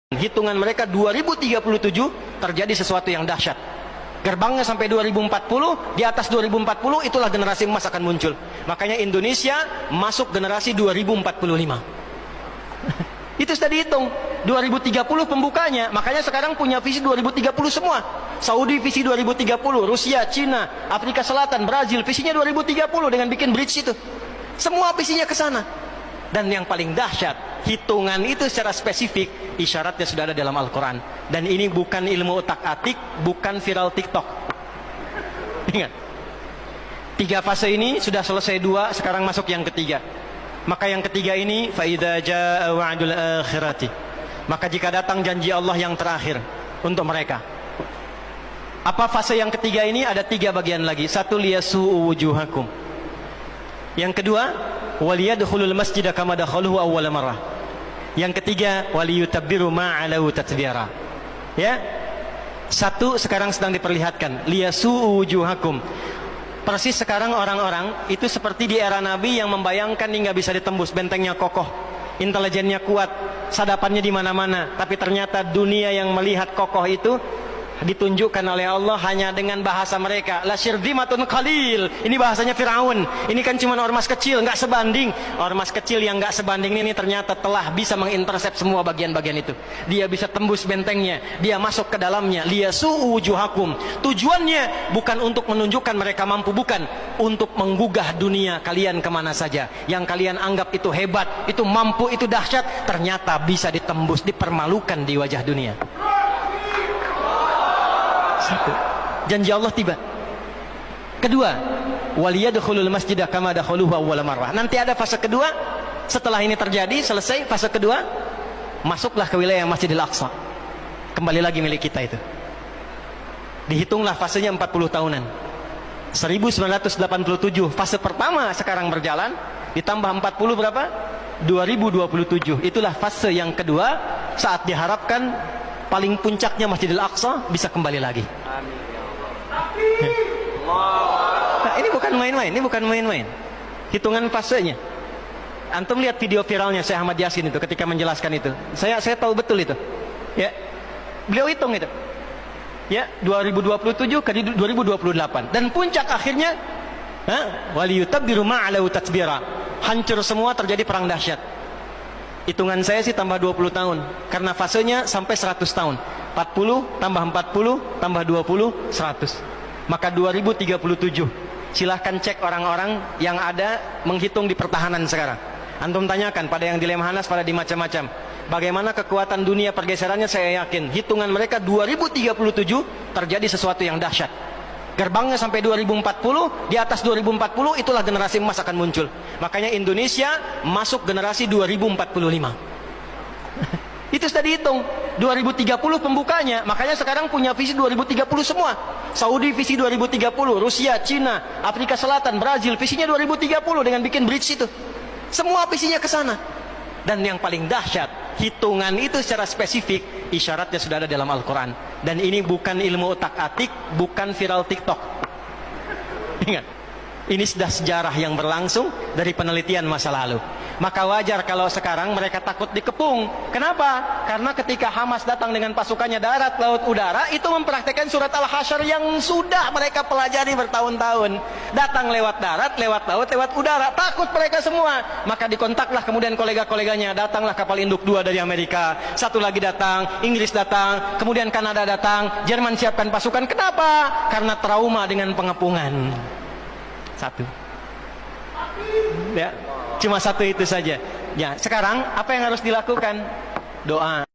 Hitungan mereka 2037 terjadi sesuatu yang dahsyat. Gerbangnya sampai 2040, di atas 2040 itulah generasi emas akan muncul. Makanya Indonesia masuk generasi 2045. Itu sudah dihitung. 2030 pembukanya. Makanya sekarang punya visi 2030 semua. Saudi visi 2030, Rusia, Cina, Afrika Selatan, Brazil visinya 2030 dengan bikin bridge itu. Semua visinya ke sana. Dan yang paling dahsyat, hitungan itu secara spesifik isyaratnya sudah ada dalam Al-Quran. Dan ini bukan ilmu otak-atik, bukan viral TikTok. Ingat, 3 fase ini sudah selesai 2, sekarang masuk yang ketiga. Maka yang ketiga ini, فَإِذَا جَاءَ وَعْدُ الْآخِرَةِ, maka jika datang janji Allah yang terakhir untuk mereka. Apa fase yang ketiga ini? Ada 3 bagian lagi. 1, liyasu'u wujuhakum. Yang kedua, waliyadkhulul masjida kama dakhaluhu awwala marrah. Yang ketiga, waliyutabbiru ma 'alau tatbira. Ya. 1 sekarang sedang diperlihatkan, liyasu'u wujuhakum. Persis sekarang orang-orang itu seperti di era Nabi yang membayangkan ini nggak bisa ditembus, bentengnya kokoh, intelijennya kuat, sadapannya di mana-mana. Tapi ternyata dunia yang melihat kokoh itu ditunjukkan oleh Allah hanya dengan bahasa mereka. La syirdimatun qalil. Ini bahasanya Firaun. Ini kan cuma ormas kecil, nggak sebanding. Ormas kecil yang nggak sebanding ini ternyata telah bisa mengintersep semua bagian-bagian itu. Dia bisa tembus bentengnya, dia masuk ke dalamnya. Liyasu'u wujuhakum. Tujuannya bukan untuk menunjukkan mereka mampu, bukan, untuk menggugah dunia kalian kemana saja. Yang kalian anggap itu hebat, itu mampu, itu dahsyat, ternyata bisa ditembus, dipermalukan di wajah dunia. 1, janji Allah tiba. Kedua, waliyadkhulul masjida kama dakhaluhu awwala marrah. Nanti ada fase kedua. Setelah ini terjadi, selesai fase kedua, masuklah ke wilayah Masjidil Aqsa. Kembali lagi milik kita itu. Dihitunglah fasenya 40 tahunan. 1987 fase pertama sekarang berjalan, ditambah 40 berapa? 2027. Itulah fase yang kedua, saat diharapkan paling puncaknya Masjidil Aqsa bisa kembali lagi. Amin ya Allah. Nah, ini bukan main-main, ini bukan main-main. Hitungan fasenya. Antum lihat video viralnya Syekh Ahmad Yasin itu ketika menjelaskan itu. Saya tahu betul itu. Ya. Beliau hitung itu. Ya, 2027 ke 2028 dan puncak akhirnya waliyutabbiru ma 'alau tatbira. Hancur semua, terjadi perang dahsyat. Hitungan saya sih tambah 20 tahun. Karena fasenya sampai 100 tahun. 40 tambah 40 tambah 20, 100. Maka 2037. Silahkan cek orang-orang yang ada menghitung di pertahanan sekarang. Antum tanyakan pada yang di Lemhanas, pada di macam-macam. Bagaimana kekuatan dunia pergeserannya, saya yakin. Hitungan mereka 2037 terjadi sesuatu yang dahsyat. Gerbangnya sampai 2040, di atas 2040 itulah generasi emas akan muncul. Makanya Indonesia masuk generasi 2045. Itu sudah dihitung. 2030 pembukanya. Makanya sekarang punya visi 2030 semua. Saudi visi 2030, Rusia, Cina, Afrika Selatan, Brazil visinya 2030 dengan bikin bridge itu. Semua visinya ke sana. Dan yang paling dahsyat, hitungan itu secara spesifik isyaratnya sudah ada dalam Al-Quran. Dan ini bukan ilmu otak-atik, bukan viral TikTok. Ingat, ini sudah sejarah yang berlangsung dari penelitian masa lalu. Maka wajar kalau sekarang mereka takut dikepung. Kenapa? Karena ketika Hamas datang dengan pasukannya darat, laut, udara, itu mempraktekkan surat Al-Hasyr yang sudah mereka pelajari bertahun-tahun. Datang lewat darat, lewat laut, lewat udara. Takut mereka semua. Maka dikontaklah kemudian kolega-koleganya. Datanglah kapal induk 2 dari Amerika. 1 lagi datang, Inggris datang, kemudian Kanada datang, Jerman siapkan pasukan. Kenapa? Karena trauma dengan pengepungan. 1. Ya. Cuma 1 itu saja. Ya, sekarang apa yang harus dilakukan? Doa.